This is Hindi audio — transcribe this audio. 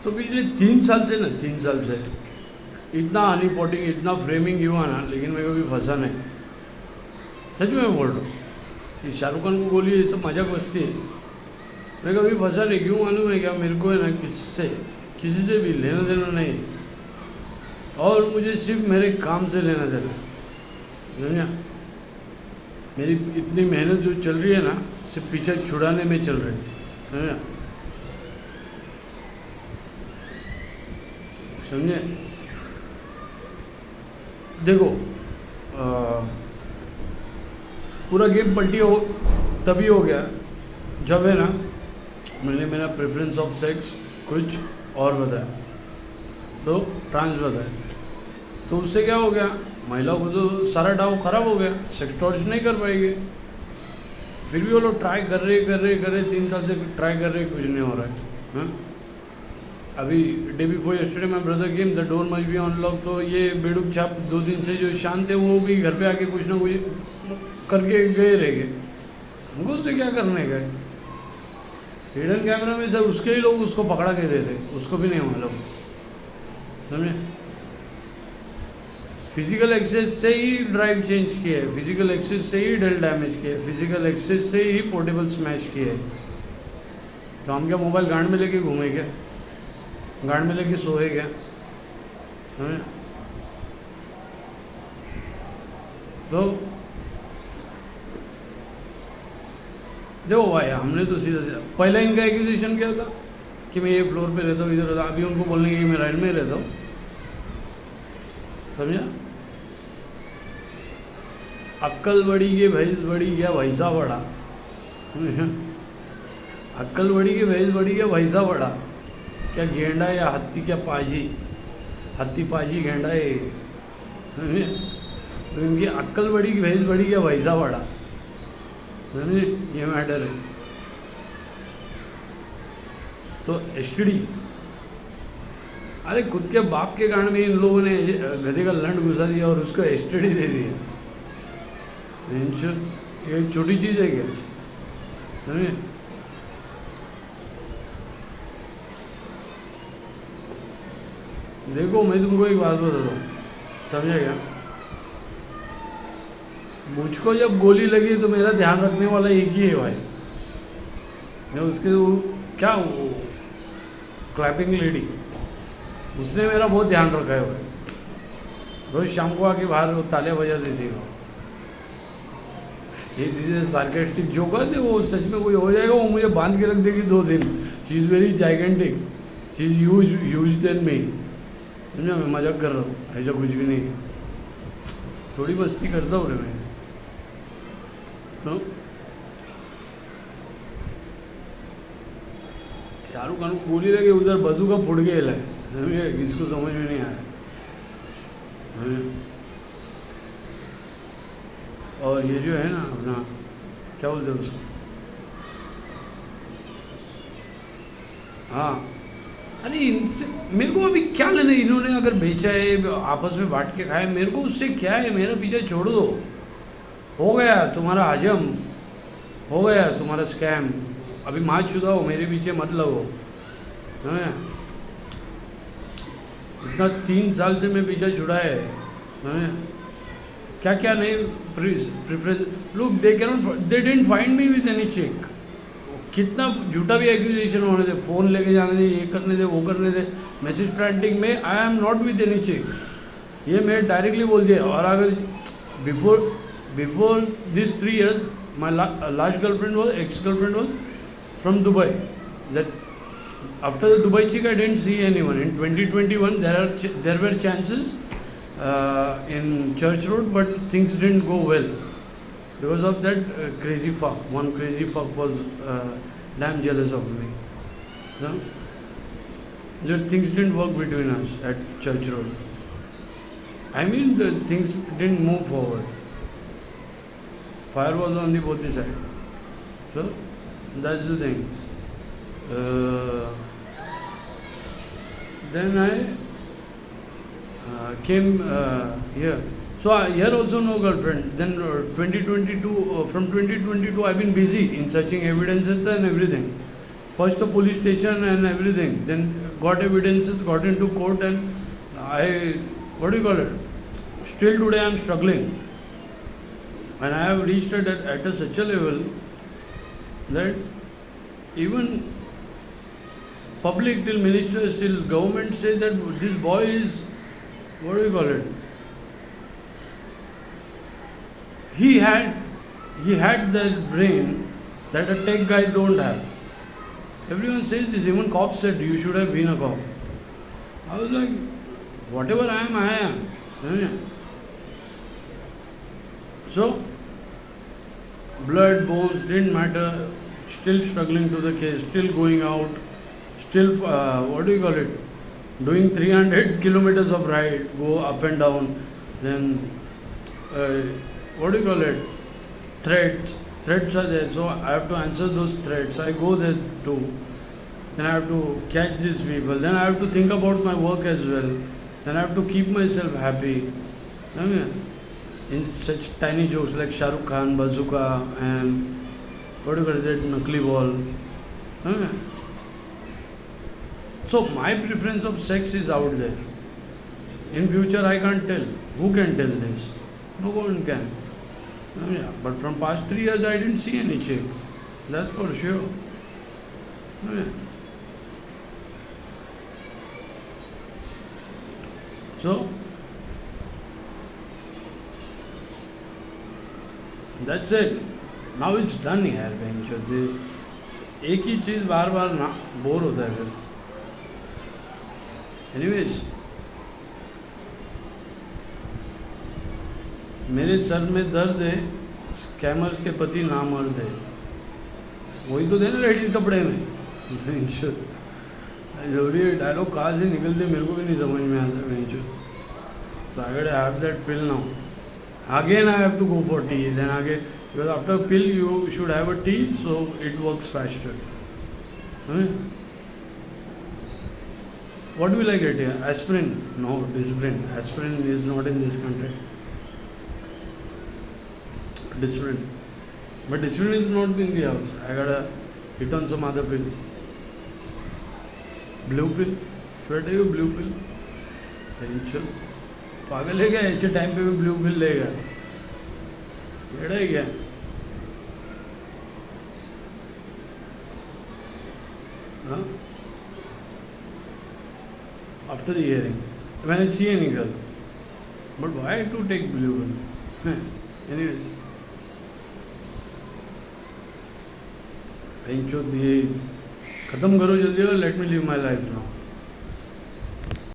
तो पिछले 3 साल से ना, 3 साल से इतना हनी पॉटिंग, इतना फ्रेमिंग हुआ ना, लेकिन मैं कभी फंसा नहीं। सच में मैं बोल रहा हूँ, ये शाहरुख खान को गोली ये सब मजाक बस्ती है, मैं कभी फंसा नहीं। क्यों मालूम है क्या? मेरे को है ना, किसी से भी लेना देना नहीं, और मुझे सिर्फ मेरे काम से लेना देना, समझा? मेरी इतनी मेहनत जो चल रही है ना, सिर्फ पीछे छुड़ाने में चल रही है, समझा? समझे? देखो, पूरा गेम पलटी हो तभी हो गया जब है ना, मैंने मेरा प्रेफरेंस ऑफ सेक्स कुछ और बताया, तो ट्रांस बताया, तो उससे क्या हो गया, महिलाओं को तो सारा डाव खराब हो गया, सेक्स टॉर्च नहीं कर पाएंगे। फिर भी वो लोग ट्राई कर रहे 3 साल से ट्राई कर रहे, कुछ नहीं हो रहा है। हाँ? अभी day before yesterday my brother game the door must be unlock, तो ये बेडूक छाप 2 दिन से जो शांत है वो भी घर पे आके कुछ ना कुछ करके गए रह गए। हमको उससे क्या करने गए? हिडन कैमरा में सब उसके ही लोग उसको पकड़ा के दे थे, उसको भी नहीं मालूम, समझे? फिजिकल एक्सेस से ही ड्राइव चेंज किया है, फिजिकल एक्सेस से ही डेल डैमेज किया है, फिजिकल एक्सेस से ही पोर्टेबल स्मैश किया है। तो हम क्या मोबाइल गांड में लेके घूमे क्या? गांड में लेके सोए क्या? समझे? तो देखो भाई, हमने तो सीधा पहला इनका एक्यूजेशन क्या था कि मैं ये फ्लोर पे रहता हूँ, इधर रहता हूँ। अभी उनको बोलने की मैं राइड में रहता हूँ, समझा? अक्कल बड़ी के भैंस बड़ी क्या भैंसा बड़ा, अक्कल बड़ी के भैंस बड़ी क्या भैंसा बड़ा, क्या गेंडा या हत्ती, क्या पाजी, हत्ती पाजी गेंडा है, समझे? तो इनकी अक्कल बड़ी की भैंस बड़ी क्या भैंसा बड़ा, समझे? ये मैटर है। तो एसटीडी, अरे खुद के बाप के कारण में इन लोगों ने गधे का लंड घुसा दिया और उसको एसटीडी दे दिया। ये छोटी चीज़ है क्या? समझे? देखो, मैं तुमको एक बात बताता हूँ, समझेगा? मुझको जब गोली लगी तो मेरा ध्यान रखने वाला एक ही है भाई, मैं उसके वो क्या वो क्लैपिंग लेडी, उसने मेरा बहुत ध्यान रखा है भाई। रोज शाम को आके बाहर वो तालियां बजा देती है। ये चीज़ें सार्केस्टिक जोक है, वो सच में कोई हो जाएगा वो मुझे बांध के रख देगी 2 दिन। She is very gigantic, she is huge than me, समझा? मैं मजाक कर रहा हूँ, ऐसा कुछ भी नहीं, थोड़ी मस्ती करता हूँ रे मैं। तो शाहरुख खान को गोली लगे, उधर बंदूक का फुट गया है, समझे? किसको समझ में नहीं आया, समझे? और ये जो है ना अपना, क्या बोलते हैं उसको, हाँ, अरे इनसे मेरे को अभी क्या लेना, इन्होंने अगर बेचा है आपस में बांट के खाया, मेरे को उससे क्या है? मेरा पीछे छोड़ दो, हो गया तुम्हारा हजम, हो गया तुम्हारा स्कैम, अभी माँ चुदा हो, मेरे पीछे मत लगो, समझे? इतना 3 साल से मैं पीछे छुड़ा है, समझे? क्या क्या नहीं प्रेफरेंस, लोग they didn't find me with any चिक, कितना झूठा भी एक्यूजेशन होने दे, फ़ोन लेके जाने दे, ये करने दे, वो करने दे, मैसेज प्लांटिंग में I am not with any chick, ये मैं डायरेक्टली बोल दिया। और अगर before this 3 years my last girlfriend was, ex girlfriend was from Dubai, that after the Dubai chick I didn't see anyone. In 2021 there were chances in Church Road, but things didn't go well because of that crazy fuck. One crazy fuck was damn jealous of me. So, that things didn't work between us at Church Road. I mean, the things didn't move forward. Fire was on the both the side. So, that's the thing. Then I came here. So here also no girlfriend. Then 2022, from 2022 I've been busy in searching evidences and everything. First the police station and everything. Then got evidences, got into court, and I, what do you call it? Still today I am struggling. And I have reached at such a level that even public till ministers till government say that this boy is, what do you call it? He had that brain that a tech guy don't have. Everyone says this, even cops said you should have been a cop. I was like, whatever I am, I am. Yeah. So, blood, bones, didn't matter, still struggling to the case, still going out, still, what do you call it? Doing 300 kilometers of ride, go up and down, then, what do you call it? Threats are there, so I have to answer those threats. I go there too. Then I have to catch these people. Then I have to think about my work as well. Then I have to keep myself happy. I mean, in such tiny jokes like Shah Rukh Khan, Bazooka, and what do you call it, Nakli Ball. I mean, so my preference of sex is out there. In future I can't tell. Who can tell this? No one can. Yeah, but from past 3 years I didn't see any chick. That's for sure. Yeah. So that's it. Now it's done यार बेंचो एक ही चीज़ बार बार ना बोर होता है फिर. एनीवेज, मेरे सर में दर्द है, स्कैमर्स के पति नामर्द है. वही तो देना लेडीज कपड़े में. जरूरी है डायलॉग कहाँ से निकलते मेरे को भी नहीं समझ में आता बेंचो. So I gotta have that pill now. Again I have to go for tea. Then again, because after pill you should have a tea, so it works faster. What do we like it here? Aspirin? No, Disprin. Aspirin is not in this country. Disprin. But Disprin is not in the house. I gotta hit on some other pill. Blue pill? Should I take a blue pill? Potential. पागल है क्या? ऐसे टाइम पे भी ब्लू पिल लेगा? येड़ा है क्या? Huh? After the hearing, when I see any girl, but why to take blue pill? Anyways, बेंचो दिए खत्म करो जल्दी और let me live my life now.